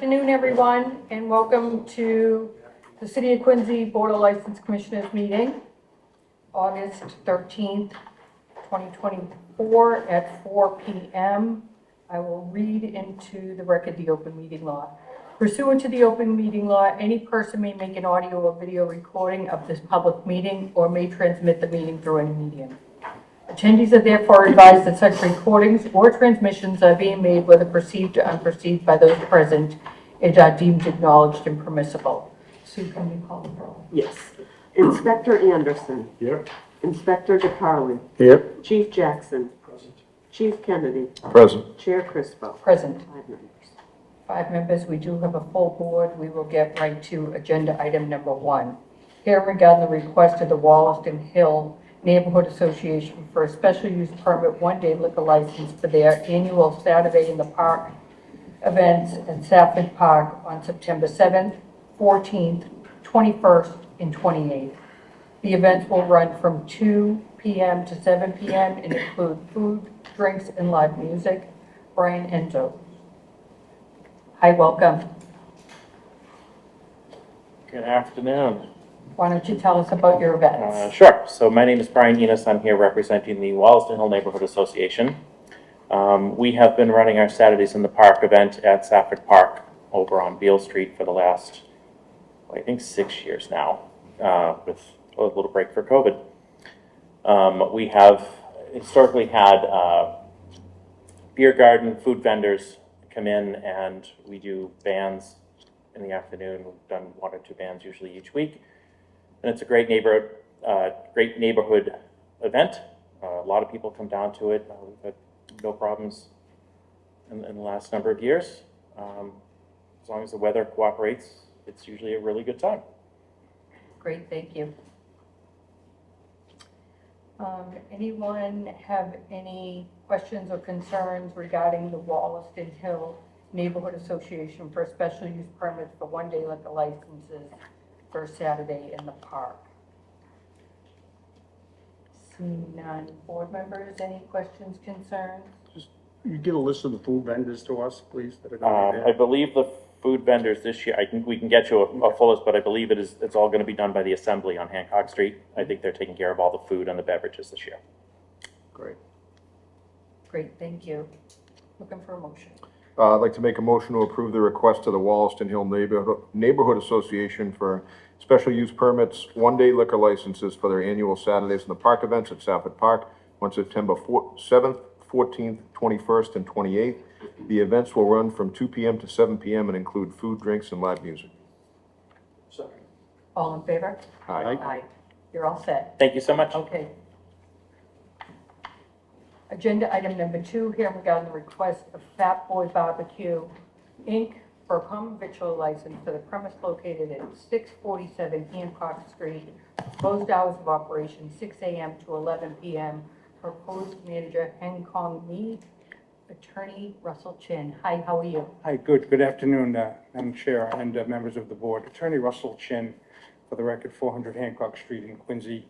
afternoon, everyone, and welcome to the City of Quincy Board of License Commissioners meeting, August 13th, 2024 at 4 p.m. I will read into the record the open meeting law. Pursuant to the open meeting law, any person may make an audio or video recording of this public meeting or may transmit the meeting through any medium. Attendees are therefore advised that such recordings or transmissions are being made, whether perceived or unperceived by those present, and are deemed acknowledged and permissible. Sue, can you call the roll? Yes. Inspector Anderson. Here. Inspector DeCarli. Here. Chief Jackson. Present. Chief Kennedy. Present. Chair Crispo. Present. 5 members. 5 members. We do have a full board. We will get right to agenda item number 1. Here regarding the request of the Wollaston Hill Neighborhood Association for a special use permit one-day liquor license for their annual Saturday in the Park events at Safford Park on September 7th, 14th, 21st, and 28th. The events will run from 2 p.m. to 7 p.m. and include food, drinks, and live music. Brian Enzo. Hi, welcome. Good afternoon. Why don't you tell us about your events? Sure. So my name is Brian Enos. I'm here representing the Wollaston Hill Neighborhood Association. We have been running our Saturdays in the Park event at Safford Park over on Beale Street for the last, I think, 6 years now, with a little break for COVID. We have historically had beer garden, food vendors come in, and we do bands in the afternoon. We've done 1 or 2 bands usually each week. And it's a great neighborhood event. A lot of people come down to it. We've had no problems in the last number of years. As long as the weather cooperates, it's usually a really good time. Great, thank you. Anyone have any questions or concerns regarding the Wollaston Hill Neighborhood Association for a special use permit for one-day liquor licenses for Saturday in the park? Seeing none. Board members, any questions, concerns? You get a list of the food vendors to us, please, that are going to be I there. believe the food vendors this year, I think we can get you a full list, but I believe it's all going to be done by the Assembly on Hancock Street. I think they're taking care of all the food and the beverages this year. Great. Great, thank you. Looking for a motion. I'd like to make a motion to approve the request of the Wollaston Hill Neighborhood Association for special use permits, one-day liquor licenses for their annual Saturdays in the Park events at Safford Park on September 7th, 14th, 21st, and 28th. The events will run from 2 p.m. to 7 p.m. and include food, drinks, and live music. Second. All in favor? Aye. Aye. You're all set. Thank you so much. Okay. Agenda item number 2, here regarding the request of Fat Boy Barbecue, Inc. for a common victual license for the premise located at 647 Hancock Street. Proposed hours of operation 6 a.m. to 11 p.m. Proposed manager Heng Kong Mi, attorney Russell Chin. Hi, how are you? Hi, good afternoon, Madam Chair and members of the board. Attorney Russell Chin, for the record, 400 Hancock Street in Quincy,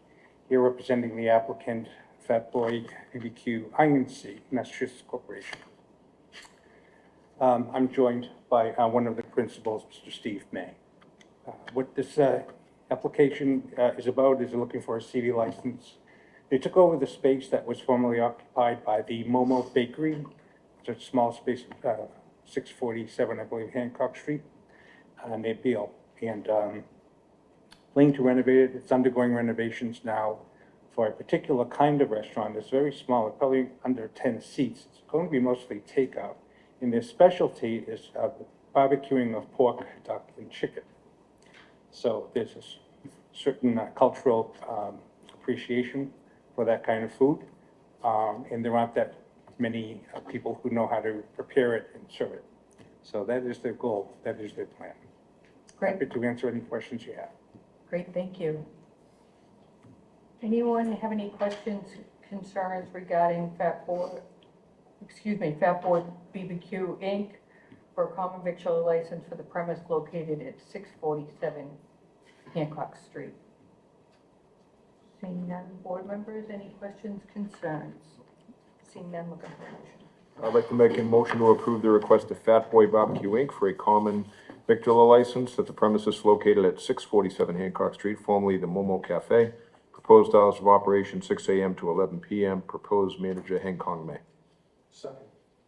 here representing the applicant, Fat Boy BBQ Inc., Massachusetts Corporation. I'm joined by one of the principals, Mr. Steve May. What this application is about is looking for a CD license. They took over the space that was formerly occupied by the Momo Bakery. It's a small space, 647, I believe, Hancock Street, near Beale. And planning to renovate it. It's undergoing renovations now for a particular kind of restaurant. It's very small, probably under 10 seats. It's going to be mostly takeout. And their specialty is barbecuing of pork, duck, and chicken. So there's a certain cultural appreciation for that kind of food. And there aren't that many people who know how to prepare it and serve it. So that is their goal. That is their plan. Great. Happy to answer any questions you have. Great, thank you. Anyone have any questions, concerns regarding Fat Boy BBQ Inc. for a common victual license for the premise located at 647 Hancock Street? Seeing none, board members, any questions, concerns? Seeing none, looking for a motion. I'd like to make a motion to approve the request of Fat Boy Barbecue Inc. for a common victular license at the premises located at 647 Hancock Street, formerly the Momo Cafe. Proposed hours of operation 6 AM to 11 PM. Proposed manager Heng Kong Mei. Second.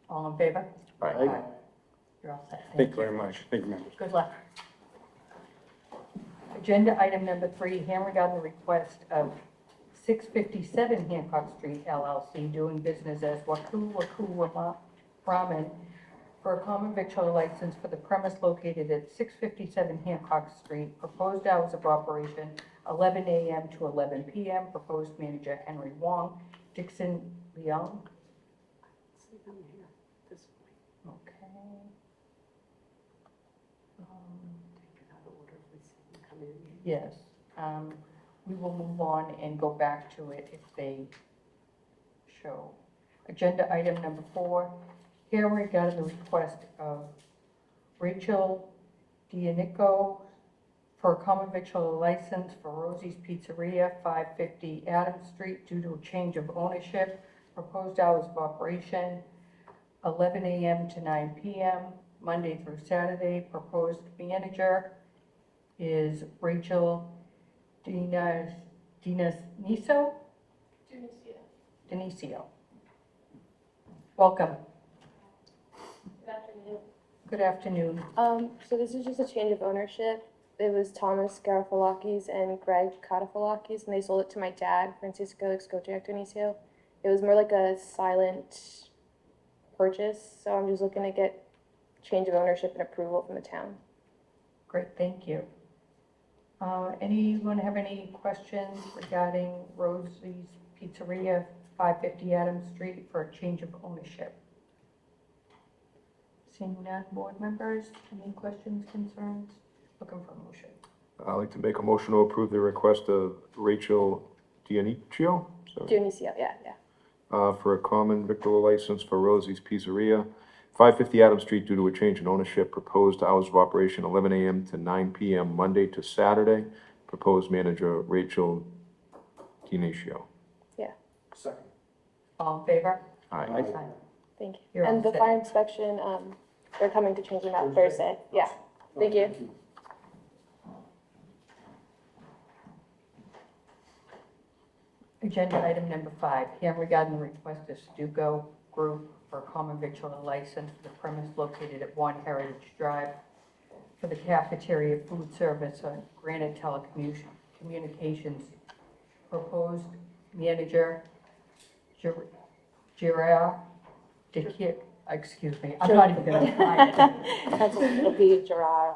All in favor? Aye. You're all set. Thank you very much. Thank you, members. Good luck. Agenda item number 3, hearing regarding the request of 657 Hancock Street LLC, doing business as Waku Ramen, for a common victular license for the premise located at 657 Hancock Street. Proposed hours of operation 11 AM to 11 PM. Proposed manager Henry Wong. Dixon Leung. See them here, this way. Okay. Take it out of order if we see them come in. Yes, we will move on and go back to it if they show. Agenda item number 4, here regarding the request of Rachel Dianico for a common victular license for Rosie's Pizzeria, 550 Adams Street, due to a change of ownership. Proposed hours of operation, 11 AM to 9 PM, Monday through Saturday. Proposed manager is Rachel Denisio? Denisio. Welcome. Good afternoon. Good afternoon. So this is just a change of ownership. It was Thomas Garofalakis and Greg Katafalakis, and they sold it to my dad, Francisco Excotiac Dionisio. It was more like a silent purchase, so I'm just looking to get change of ownership and approval from the town. Great, thank you. Anyone have any questions regarding Rosie's Pizzeria, 550 Adams Street, for a change of ownership? Seeing none, board members, any questions, concerns? Looking for a motion. I'd like to make a motion to approve the request of Rachel Dianicio, Dionisio, yeah. for a common victular license for Rosie's Pizzeria, 550 Adams Street, due to a change in ownership. Proposed hours of operation 11 AM to 9 PM, Monday to Saturday. Proposed manager Rachel Dianicio. Second. All in favor? Aye. Thank you. You're all And the set. fire inspection, they're coming to change them out Thursday. Yeah, thank you. Agenda item number 5, hearing regarding the request of Stuco Group for a common victular license for the premise located at 1 Heritage Drive for the cafeteria food service on Granite Telecommunications. Proposed manager Gerard excuse me, I'm not even gonna try it. That's, it'll be Gerard,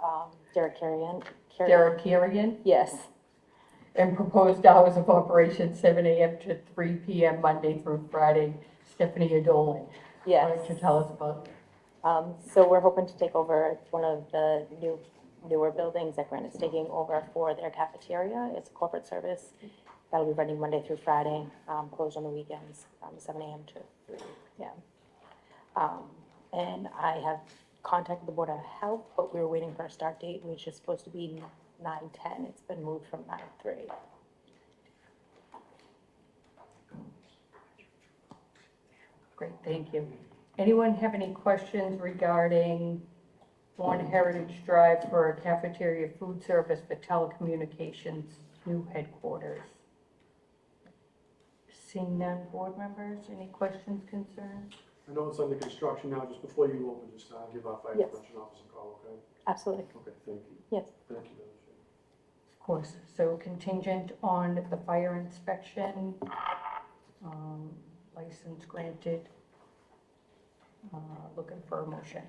Derek Carrion. Derek Kirian, Yes, and proposed hours of operation 7 AM to 3 PM, Monday through Friday. Stephanie Adolin. Why yes. don't you tell us about, So we're hoping to take over one of the newer buildings that Granite's taking over for their cafeteria. It's a corporate service that'll be running Monday through Friday, closed on the weekends, 7 AM to 3 PM. And I have contacted the Board of Health, but we were waiting for a start date, which is supposed to be 9/10. It's been moved from 9/3. great, thank you. Anyone have any questions regarding 1 Heritage Drive for a cafeteria food service for telecommunications new headquarters? Seeing none, board members, any questions, concerns? I know it's under construction now, just before you open, just give our fire Yes. prevention officer a call, okay? Absolutely, Okay, thank you. yes. Thank you, Madam Chair. Of course, so contingent on the fire inspection, license granted. Looking for a motion.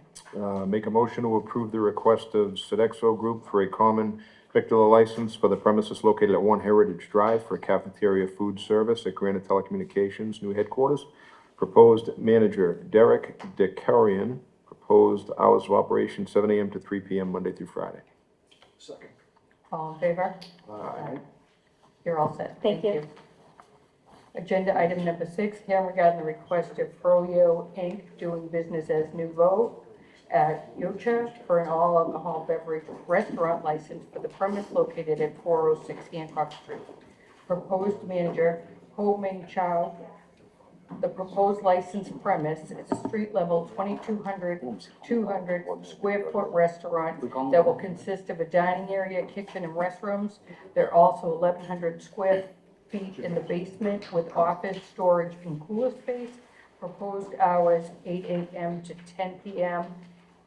Make a motion to approve the request of Sodexo Group for a common victular license for the premises located at 1 Heritage Drive for cafeteria food service at Granite Telecommunications new headquarters. Proposed manager Derek DeCarian. Proposed hours of operation 7 AM to 3 PM, Monday through Friday. Second. All in favor? Aye. You're all set. Thank you. Agenda item number 6, here regarding the request of Froyo Inc. doing business as Nouveau at Yocha for an all-alcohol beverage restaurant license for the premise located at 406 Hancock Street. Proposed manager Ho Ming Chow, The proposed licensed premise is a street-level 200 square foot restaurant that will consist of a dining area, kitchen, and restrooms. There are also 1,100 square feet in the basement with office, storage, and cooler space. Proposed hours 8 a.m. to 10 p.m.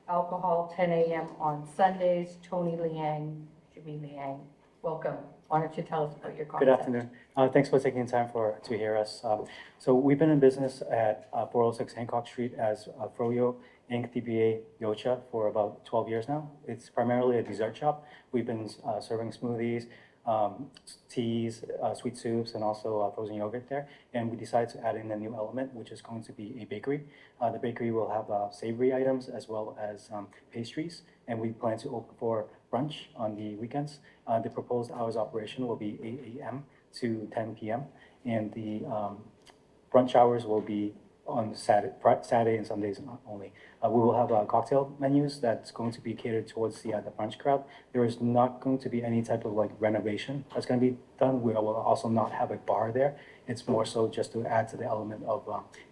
Alcohol 10 a.m. on Sundays. Tony Liang, Jimmy Liang, welcome. Why don't you tell us about your concept? Good afternoon. Thanks for taking the time to hear us. So we've been in business at 406 Hancock Street as Froyo Inc. DBA Yocha for about 12 years now. It's primarily a dessert shop. We've been serving smoothies, teas, sweet soups, and also frozen yogurt there. And we decided to add in a new element, which is going to be a bakery. The bakery will have savory items as well as pastries, and we plan to open for brunch on the weekends. The proposed hours of operation will be 8 a.m. to 10 p.m. and the brunch hours will be on Saturday and Sundays only. We will have cocktail menus that's going to be catered towards the brunch crowd. There is not going to be any type of like renovation that's going to be done. We will also not have a bar there. It's more so just to add to the element of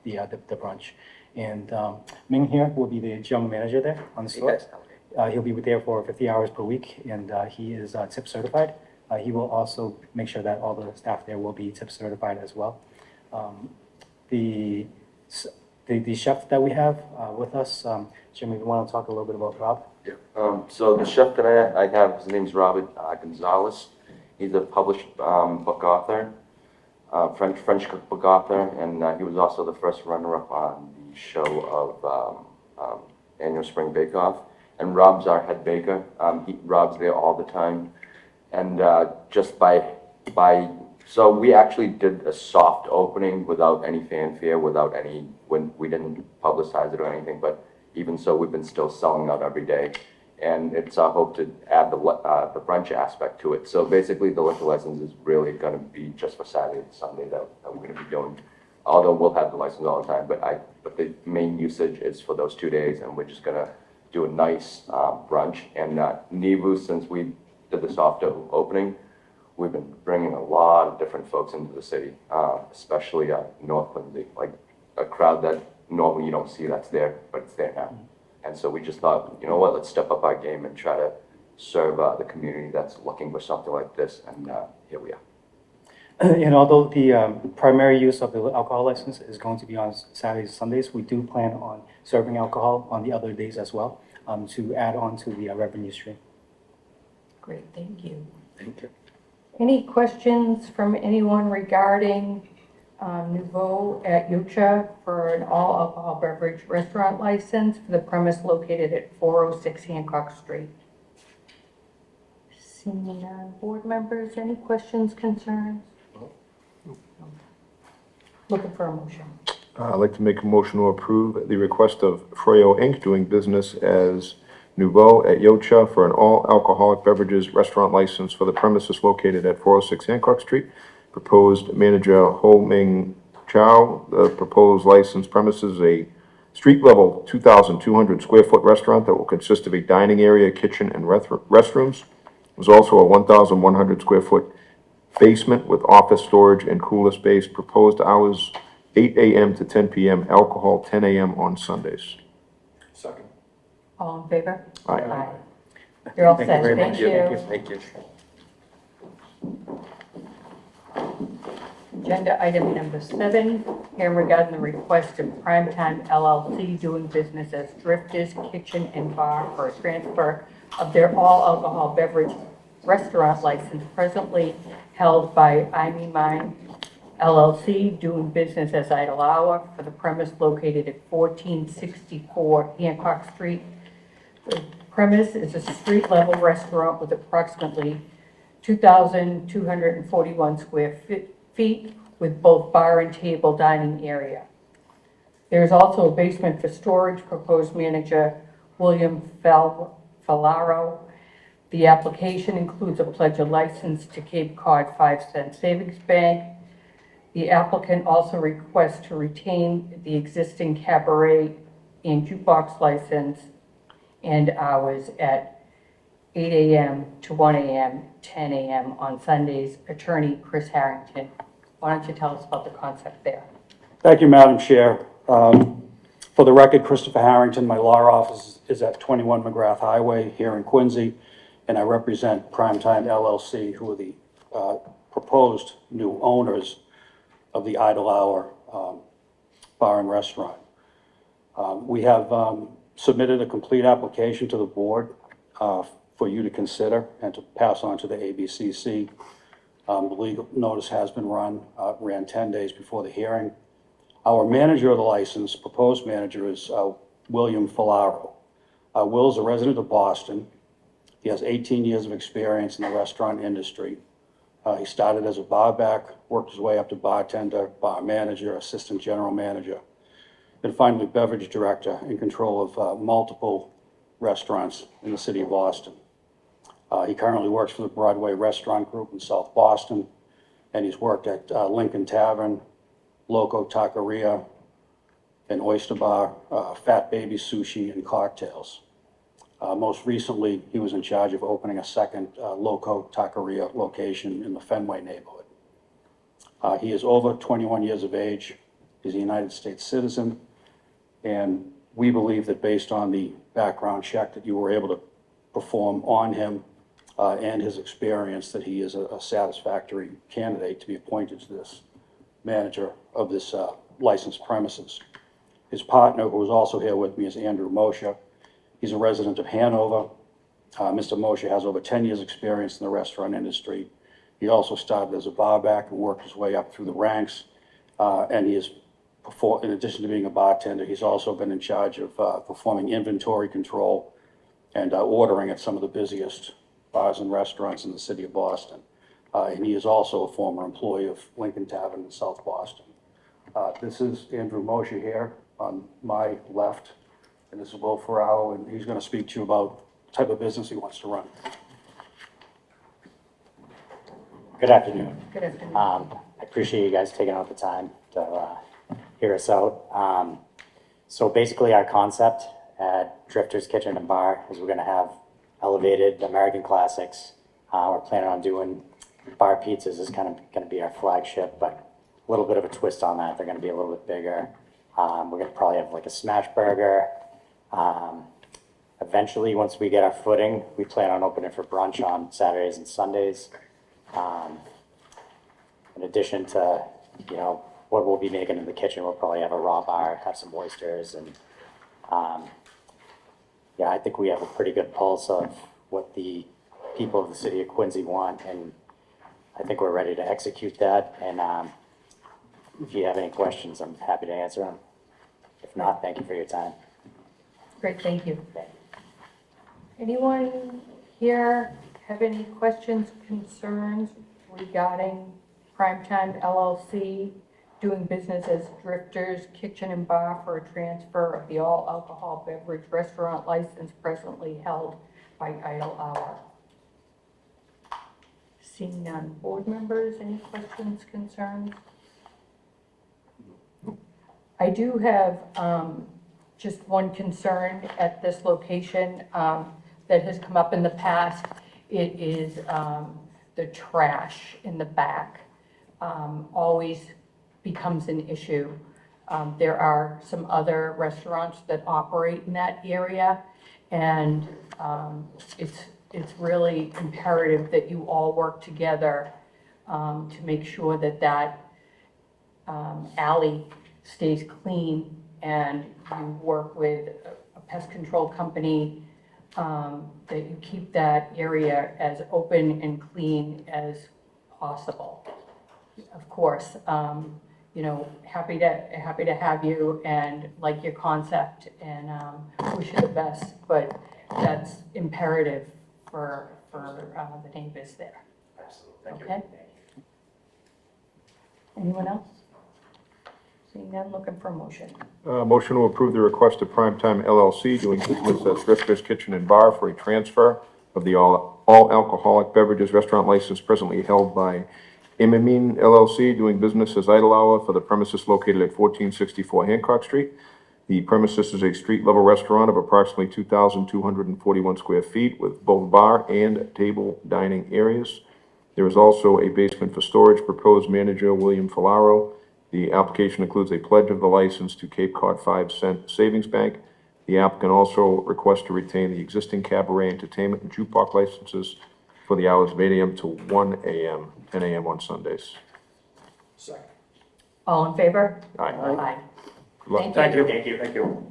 the brunch. And Ming here will be the general manager there on the store. He'll be there for 50 hours per week, and he is tip certified. He will also make sure that all the staff there will be tip certified as well. The chef that we have with us, Jimmy, you want to talk a little bit about Rob? Yeah. So the chef that I have, his name's Robert Gonzalez. He's a published book author, French cookbook author, and he was also the first runner-up on the show of Annual Spring Bake Off. And Rob's our head baker. Rob's there all the time, and just so we actually did a soft opening without any fanfare, when we didn't publicize it or anything, but even so, we've been still selling out every day. And it's our hope to add the brunch aspect to it. So basically, the liquor license is really gonna be just for Saturday and Sunday that we're gonna be doing. Although we'll have the license all the time, but the main usage is for those 2 days, and we're just gonna do a nice brunch. And Nivu, since we did the soft opening, we've been bringing a lot of different folks into the city, especially North Quincy, like a crowd that normally you don't see that's there, but it's there now. And so we just thought, you know what, let's step up our game and try to serve the community that's looking for something like this, and here we are. And although the primary use of the alcohol license is going to be on Saturdays and Sundays, we do plan on serving alcohol on the other days as well, to add on to the revenue stream. Great, thank you. Thank you. Any questions from anyone regarding Nouveau at Yocha for an all-alcohol beverage restaurant license for the premise located at 406 Hancock Street? Seeing none, board members, any questions, concerns? Looking for a motion. I'd like to make a motion to approve the request of Froyo Inc. doing business as Nouveau at Yocha for an all-alcoholic beverages restaurant license for the premises located at 406 Hancock Street. Proposed manager Ho Ming Chow. The proposed license premises a street-level 2,200 square foot restaurant that will consist of a dining area, kitchen, and restrooms. There's also a 1,100 square foot basement with office storage and cooler space. Proposed hours 8 a.m. to 10 p.m. Alcohol 10 a.m. on Sundays. Second. All in favor? Aye. You're all Thank you set, very thank much. you. Thank you. Agenda item number 7, here regarding the request of Primetime LLC doing business as Drifters Kitchen and Bar for a transfer of their all-alcohol beverage restaurant license presently held by Imy Mine LLC, doing business as Idle Hour for the premise located at 1464 Hancock Street. The premise is a street-level restaurant with approximately 2,241 square feet with both bar and table dining area. There is also a basement for storage. Proposed manager William Fallaro. The application includes a pledge of license to Cape Cod 5-cent Savings Bank. The applicant also requests to retain the existing cabaret and jukebox license and hours at 8 a.m. to 1 a.m., 10 a.m. on Sundays. Attorney Chris Harrington. Why don't you tell us about the concept there? Thank you, Madam Chair. For the record, Christopher Harrington, my law office is at 21 McGrath Highway here in Quincy, and I represent Primetime LLC, who are the proposed new owners of the Idle Hour Bar and Restaurant. We have submitted a complete application to the board for you to consider and to pass on to the ABCC. The legal notice has been ran 10 days before the hearing. Our manager of the license, proposed manager, is William Filaro. Will's a resident of Boston. He has 18 years of experience in the restaurant industry. He started as a barback, worked his way up to bartender, bar manager, assistant general manager, and finally beverage director in control of multiple restaurants in the city of Boston. He currently works for the Broadway Restaurant Group in South Boston, and he's worked at Lincoln Tavern, Loco Taqueria, and Oyster Bar, Fat Baby Sushi and Cocktails. Most recently, he was in charge of opening a second Loco Taqueria location in the Fenway neighborhood. He is over 21 years of age. He's a United States citizen, and we believe that based on the background check that you were able to perform on him and his experience, that he is a satisfactory candidate to be appointed to this manager of this licensed premises. His partner, who is also here with me, is Andrew Moshe. He's a resident of Hanover. Mr. Moshe has over 10 years' experience in the restaurant industry. He also started as a barback and worked his way up through the ranks. And he is, in addition to being a bartender, he's also been in charge of performing inventory control and ordering at some of the busiest bars and restaurants in the city of Boston. And he is also a former employee of Lincoln Tavern in South Boston. This is Andrew Moshe here on my left, and this is Will Ferraro, and he's going to speak to you about the type of business he wants to run. Good afternoon. Good afternoon. I appreciate you guys taking out the time to hear us out. So basically our concept at Drifter's Kitchen and Bar is we're gonna have elevated American classics. We're planning on doing bar pizzas is kind of gonna be our flagship, but a little bit of a twist on that. They're gonna be a little bit bigger. We're gonna probably have like a smash burger. Eventually, once we get our footing, we plan on opening for brunch on Saturdays and Sundays. In addition to, you know, what we'll be making in the kitchen, we'll probably have a raw bar, have some oysters, and yeah, I think we have a pretty good pulse of what the people of the city of Quincy want, and I think we're ready to execute that. And if you have any questions, I'm happy to answer them. If not, thank you for your time. Great, thank you. Anyone here have any questions, concerns regarding Primetime LLC doing business as Drifters Kitchen and Bar for a transfer of the all-alcohol beverage restaurant license presently held by Idle Hour? Seeing none. Board members, any questions, concerns? I do have just one concern at this location that has come up in the past. It is the trash in the back always becomes an issue. There are some other restaurants that operate in that area, and it's really imperative that you all work together to make sure that that alley stays clean, and you work with a pest control company, that you keep that area as open and clean as possible. Of course, you know, happy to have you and like your concept, and wish you the best, but that's imperative for the neighbors there. Absolutely. Okay? Anyone else? Seeing none, looking for a motion. Motion to approve the request of Primetime LLC doing business as Drifter's Kitchen and Bar for a transfer of the all alcoholic beverages restaurant license presently held by Imamine LLC doing business as Idle Hour for the premises located at 1464 Hancock Street. The premises is a street-level restaurant of approximately 2,241 square feet with both bar and table dining areas. There is also a basement for storage. Proposed manager William Filaro The application includes a pledge of the license to Cape Cod 5 Cent Savings Bank. The applicant also requests to retain the existing cabaret entertainment and jukebox licenses for the hours of 8 a.m. to 1 a.m., 10 a.m. on Sundays. All in favor? Aye. Aye. Good luck. Thank you. Thank you. Thank you.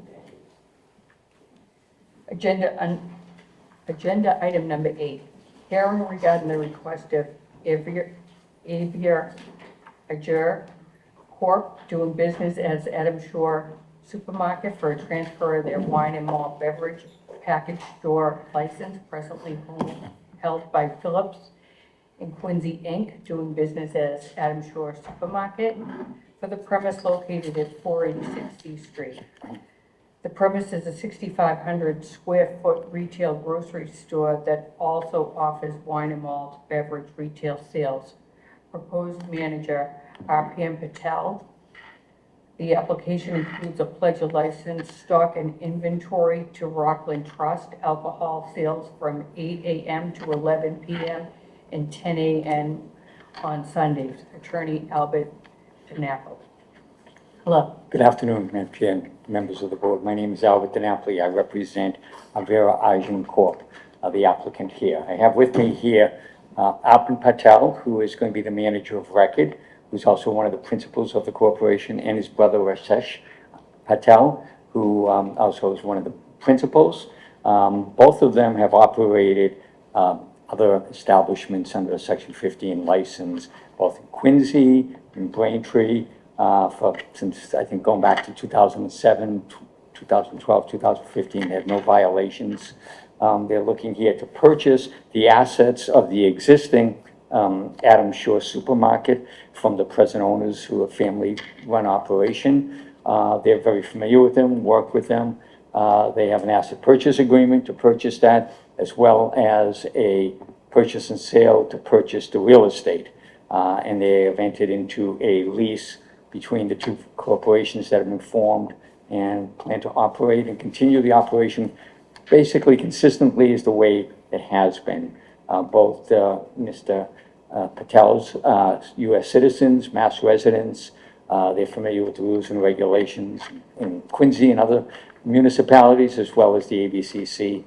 Agenda item number 8, hearing regarding the request of Avier Ajur Corp. doing business as Adam Shore Supermarket for a transfer of their wine and malt beverage package store license presently held by Phillips and Quincy Inc., doing business as Adam Shore Supermarket for the premise located at 486 C Street. The premise is a 6,500 square foot retail grocery store that also offers wine and malt beverage retail sales. Proposed manager, RPM Patel. The application includes a pledge of license, stock and inventory to Rockland Trust, alcohol sales from 8 a.m. to 11 p.m. and 10 a.m. on Sundays. Attorney Albert DiNapoli. Hello. Good afternoon, Madam Chair and members of the board. My name is Albert DiNapoli. I represent Avera Arjun Corp., the applicant here. I have with me here Arpan Patel, who is going to be the manager of record, who's also one of the principals of the corporation, and his brother Rasesh Patel, who also is one of the principals. Both of them have operated other establishments under a Section 15 license, both in Quincy and Braintree, since I think going back to 2007, 2012, 2015, they had no violations. They're looking here to purchase the assets of the existing Adam Shore Supermarket from the present owners, who are a family-run operation. They're very familiar with them, work with them. They have an asset purchase agreement to purchase that, as well as a purchase and sale to purchase the real estate. And they have entered into a lease between the two corporations that have been formed and plan to operate and continue the operation basically consistently as the way it has been. Both Mr. Patel's U.S. citizens, mass residents, they're familiar with the rules and regulations in Quincy and other municipalities, as well as the ABCC.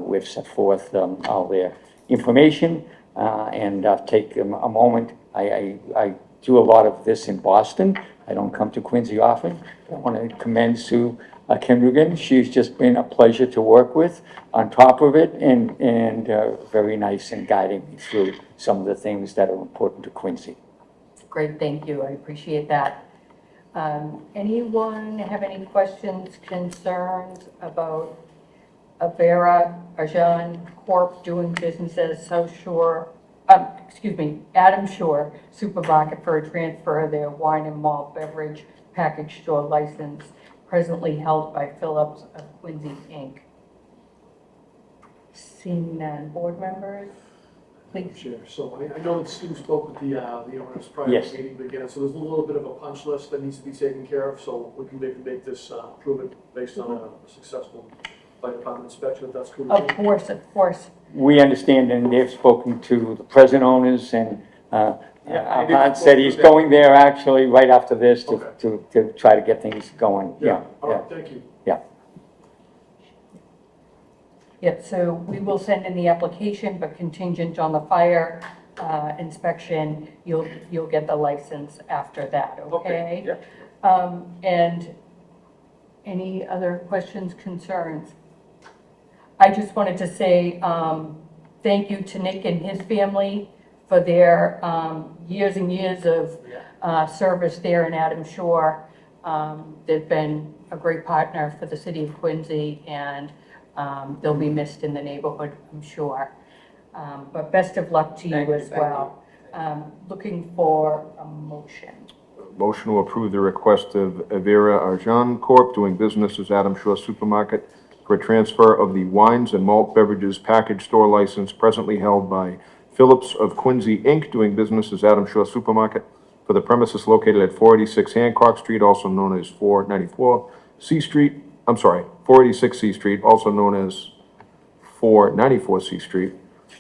We've set forth all their information and take a moment. I do a lot of this in Boston. I don't come to Quincy often. I want to commend Sue Kendrigan. She's just been a pleasure to work with on top of it, and very nice in guiding me through some of the things that are important to Quincy. Great, thank you. I appreciate that. Anyone have any questions, concerns about Avera Arjun Corp. doing business as Adam Shore Supermarket for a transfer of their wine and malt beverage package store license presently held by Phillips of Quincy Inc. Seeing none. Board members, please. Sure. So I know that Sue spoke with the owners prior to Yes. the meeting, but again, so there's a little bit of a punch list that needs to be taken care of, so we can maybe make this proven based on a successful fire department inspection, if that's cool with Of you. course, of course. We understand, and they've spoken to the present owners, and I did Arpan said spoke he's with them. going there actually right after this Okay. to try to get things going. Yeah, all right, thank you. Yep, so we will send in the application, but contingent on the fire inspection, you'll get the license after that, okay? Yeah. And any other questions, concerns? I just wanted to say thank you to Nick and his family for their years and years of service there in Adam Shore. They've been a great partner for the city of Quincy, and they'll be missed in the neighborhood, I'm sure. But best of luck to you as well. Looking for a motion. Motion to approve the request of Avera Arjun Corp. doing business as Adam Shore Supermarket for a transfer of the wines and malt beverages package store license presently held by Phillips of Quincy Inc., doing business as Adam Shore Supermarket for the premises located at 486 Hancock Street, also known as 494 C Street. 486 C Street, also known as 494 C Street.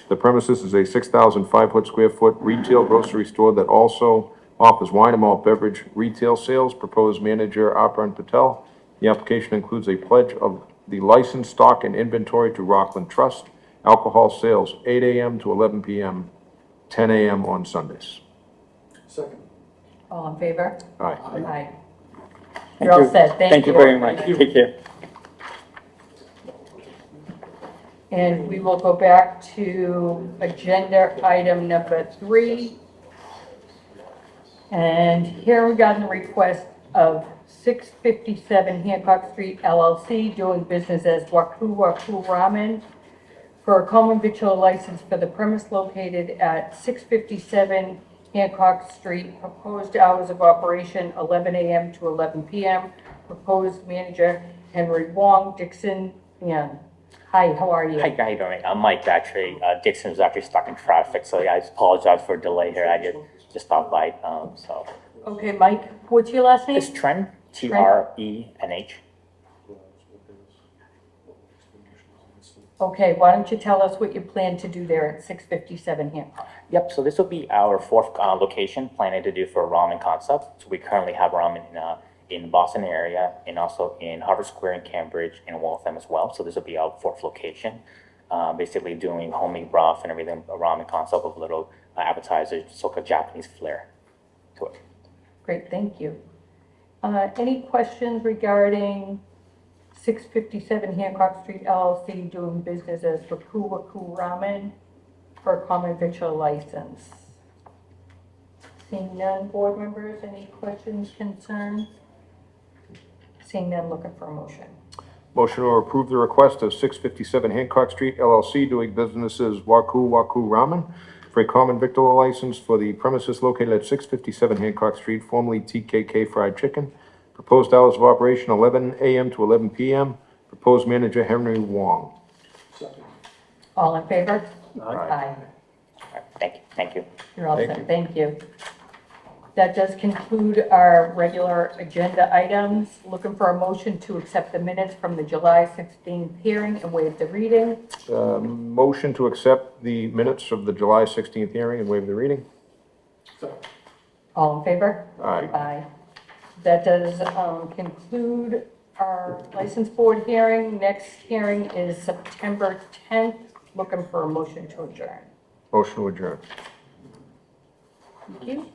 The premises is a 6,500 square foot retail grocery store that also offers wine and malt beverage retail sales. Proposed manager, Aparna Patel. The application includes a pledge of the license, stock, and inventory to Rockland Trust. Alcohol sales, 8 a.m. to 11 p.m., 10 a.m. on Sundays. Second. All in favor? Aye. Aye. Thank You're all you. set. Thank you. Thank you very much. Take care. And we will go back to agenda item number 3. And here we got a request of 657 Hancock Street LLC, doing business as Waku Waku Ramen, for a common victual license for the premise located at 657 Hancock Street. Proposed hours of operation 11 a.m. to 11 p.m. Proposed manager Henry Wong. Dixon, yeah. Hi, how are you? Hi, how you doing? I'm Mike, actually. Dixon was actually stuck in traffic, so I apologize for a delay here. I just stopped by, so. Okay, Mike, what's your last name? It's Tren, T-R-E-N-H. Okay, why don't you tell us what you plan to do there at 657 Hancock? Yep, so this will be our 4th location planning to do for a ramen concept. So we currently have ramen in the Boston area and also in Harvard Square in Cambridge and Waltham as well. So this will be our 4th location. Basically doing homemade broth and everything, a ramen concept with little appetizers, sort of Japanese flair to it. Great, thank you. Any questions regarding 657 Hancock Street LLC, doing business as Waku Waku Ramen for a common victual license? Seeing none, board members, any questions, concerns? Seeing none, looking for a motion. Motion to approve the request of 657 Hancock Street LLC, doing business as Waku Waku Ramen, for a common victual license for the premises located at 657 Hancock Street, formerly TKK Fried Chicken. Proposed hours of operation 11 a.m. to 11 p.m. Proposed manager Henry Wong. Second. All in favor? Aye. All right, thank you. You're all Thank set, you. thank you. That does conclude our regular agenda items. Looking for a motion to accept the minutes from the July 16th hearing and waive the reading. Motion to accept the minutes of the July 16th hearing and waive the reading. Second. All in favor? Aye. Aye. That does conclude our license board hearing. Next hearing is September 10th. Looking for a motion to adjourn. Motion to adjourn. Thank you.